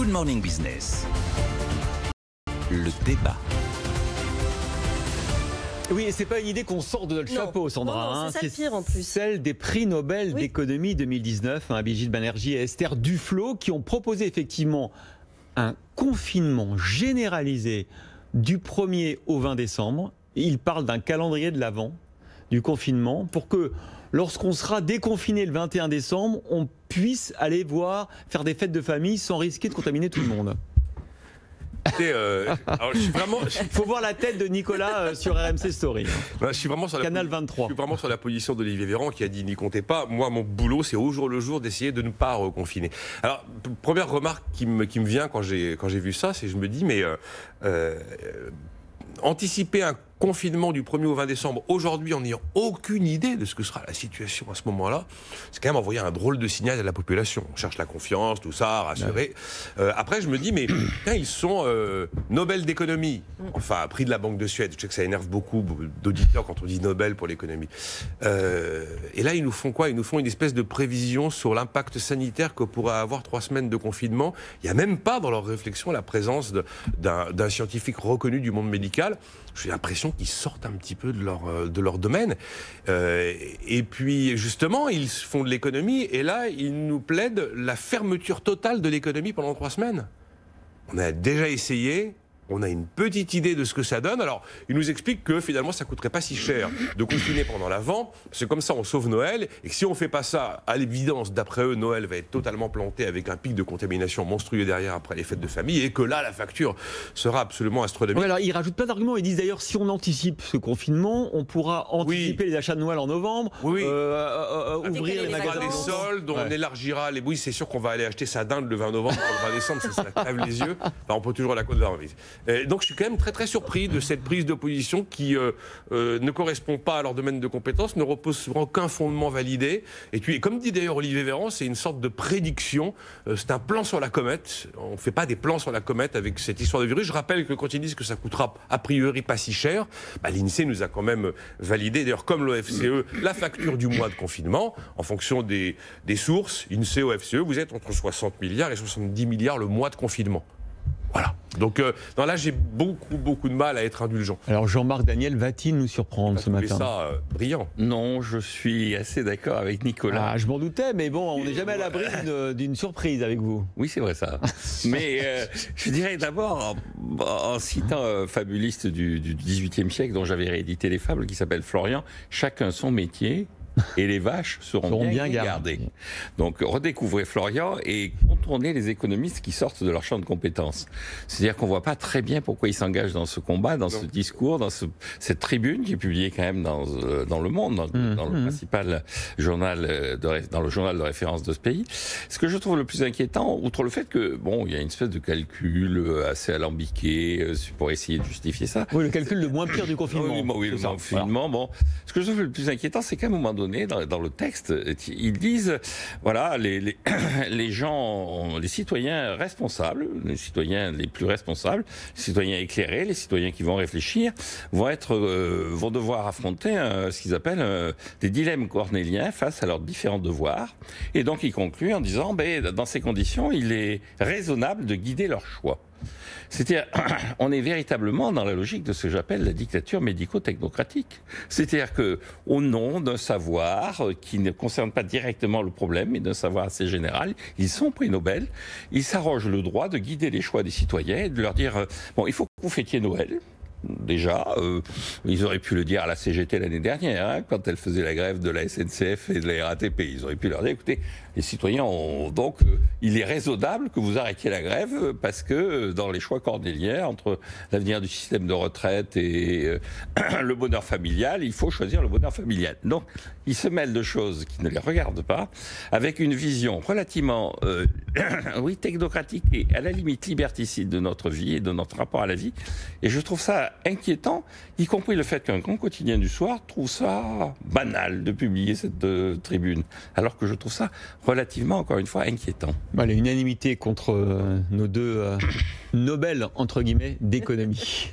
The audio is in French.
Good Morning Business. Le débat. Oui, et c'est pas une idée qu'on sort de notre chapeau, Sandra. Non, c'est ça le pire en plus. Celle des prix Nobel d'économie 2019, Abhijit Banerjee et Esther Duflo, qui ont proposé effectivement un confinement généralisé du 1er au 20 décembre. Ils parlent d'un calendrier de l'Avent du confinement pour que lorsqu'on sera déconfiné le 21 décembre, on puisse aller faire des fêtes de famille sans risquer de contaminer tout le monde. Alors, Il faut voir la tête de Nicolas sur RMC Story. Je suis vraiment sur Canal 23. Je suis vraiment sur la position d'Olivier Véran qui a dit n'y comptez pas. Moi, mon boulot, c'est au jour le jour d'essayer de ne pas reconfiner. Alors, première remarque qui me vient quand j'ai vu ça, c'est que je me dis, mais anticiper un confinement du 1er au 20 décembre, aujourd'hui, en n'ayant aucune idée de ce que sera la situation à ce moment-là, c'est quand même envoyer un drôle de signal à la population. On cherche la confiance, tout ça, rassurer. Après, je me dis, mais ils sont Nobel d'économie, enfin, prix de la Banque de Suède. Je sais que ça énerve beaucoup d'auditeurs quand on dit Nobel pour l'économie. Et là, ils nous font quoi? Ils nous font une espèce de prévision sur l'impact sanitaire que pourrait avoir 3 semaines de confinement. Il n'y a même pas dans leur réflexion la présence d'un scientifique reconnu du monde médical. J'ai l'impression qu'ils sortent un petit peu de leur domaine. Et puis, justement, ils font de l'économie. Et là, ils nous plaident la fermeture totale de l'économie pendant 3 semaines. On a déjà essayé. On a une petite idée de ce que ça donne. Alors, ils nous expliquent que finalement, ça ne coûterait pas si cher de confiner pendant l'Avent. C'est comme ça, on sauve Noël. Et que si on ne fait pas ça, à l'évidence, d'après eux, Noël va être totalement planté avec un pic de contamination monstrueux derrière après les fêtes de famille. Et que là, la facture sera absolument astronomique. Ouais, alors, ils rajoutent plein d'arguments. Ils disent d'ailleurs, si on anticipe ce confinement, on pourra anticiper les achats de Noël en novembre. Ouvrir les magasins des soldes, on élargira les... Oui, c'est sûr qu'on va aller acheter sa dinde le 20 novembre pour le 20 décembre, ça crève les yeux. Enfin, on peut toujours la côte d'Arvis. Donc je suis quand même très très surpris de cette prise de position qui ne correspond pas à leur domaine de compétences, ne repose sur aucun fondement validé. Et puis, comme dit d'ailleurs Olivier Véran, c'est une sorte de prédiction. C'est un plan sur la comète. On ne fait pas des plans sur la comète avec cette histoire de virus. Je rappelle que quand ils disent que ça coûtera a priori pas si cher, l'INSEE nous a quand même validé, d'ailleurs comme l'OFCE, la facture du mois de confinement. En fonction des sources, INSEE, OFCE, vous êtes entre 60 milliards et 70 milliards le mois de confinement. Voilà. Donc là, j'ai beaucoup de mal à être indulgent. Alors Jean-Marc Daniel va-t-il nous surprendre ce matin? Ça brillant. Non, je suis assez d'accord avec Nicolas. Je m'en doutais, mais bon, on n'est jamais à l'abri d'une surprise avec vous. Oui, c'est vrai ça. Mais je dirais d'abord, en citant un fabuliste du XVIIIe siècle dont j'avais réédité les fables, qui s'appelle Florian, chacun son métier. Et les vaches seront bien gardées. Donc redécouvrez Florian et contournez les économistes qui sortent de leur champ de compétences. C'est-à-dire qu'on ne voit pas très bien pourquoi ils s'engagent dans ce combat, dans ce discours, dans cette tribune qui est publiée quand même dans Le Monde, dans le principal journal, dans le journal de référence de ce pays. Ce que je trouve le plus inquiétant, outre le fait que, il y a une espèce de calcul assez alambiqué pour essayer de justifier ça. Oui, le calcul le moins pire du confinement. Oui, le confinement. Bon. Ce que je trouve le plus inquiétant, c'est qu'à un moment donné, dans le texte, ils disent, voilà, les gens, les citoyens responsables, les citoyens les plus responsables, les citoyens éclairés, les citoyens qui vont réfléchir, vont devoir affronter ce qu'ils appellent des dilemmes cornéliens face à leurs différents devoirs. Et donc, ils concluent en disant, dans ces conditions, il est raisonnable de guider leur choix. C'est-à-dire, on est véritablement dans la logique de ce que j'appelle la dictature médico-technocratique. C'est-à-dire qu'au nom d'un savoir qui ne concerne pas directement le problème, mais d'un savoir assez général, ils sont prix Nobel, ils s'arrogent le droit de guider les choix des citoyens et de leur dire, il faut que vous fêtiez Noël. Déjà, ils auraient pu le dire à la CGT l'année dernière, quand elle faisait la grève de la SNCF et de la RATP. Ils auraient pu leur dire, écoutez, les citoyens donc, il est raisonnable que vous arrêtiez la grève parce que dans les choix cornéliens entre l'avenir du système de retraite et le bonheur familial, il faut choisir le bonheur familial. Donc, ils se mêlent de choses qui ne les regardent pas, avec une vision relativement, technocratique et à la limite liberticide de notre vie et de notre rapport à la vie. Et je trouve ça inquiétant, y compris le fait qu'un grand quotidien du soir trouve ça banal de publier cette tribune, alors que je trouve ça relativement, encore une fois, inquiétant. L'unanimité contre nos deux Nobel, entre guillemets, d'économie.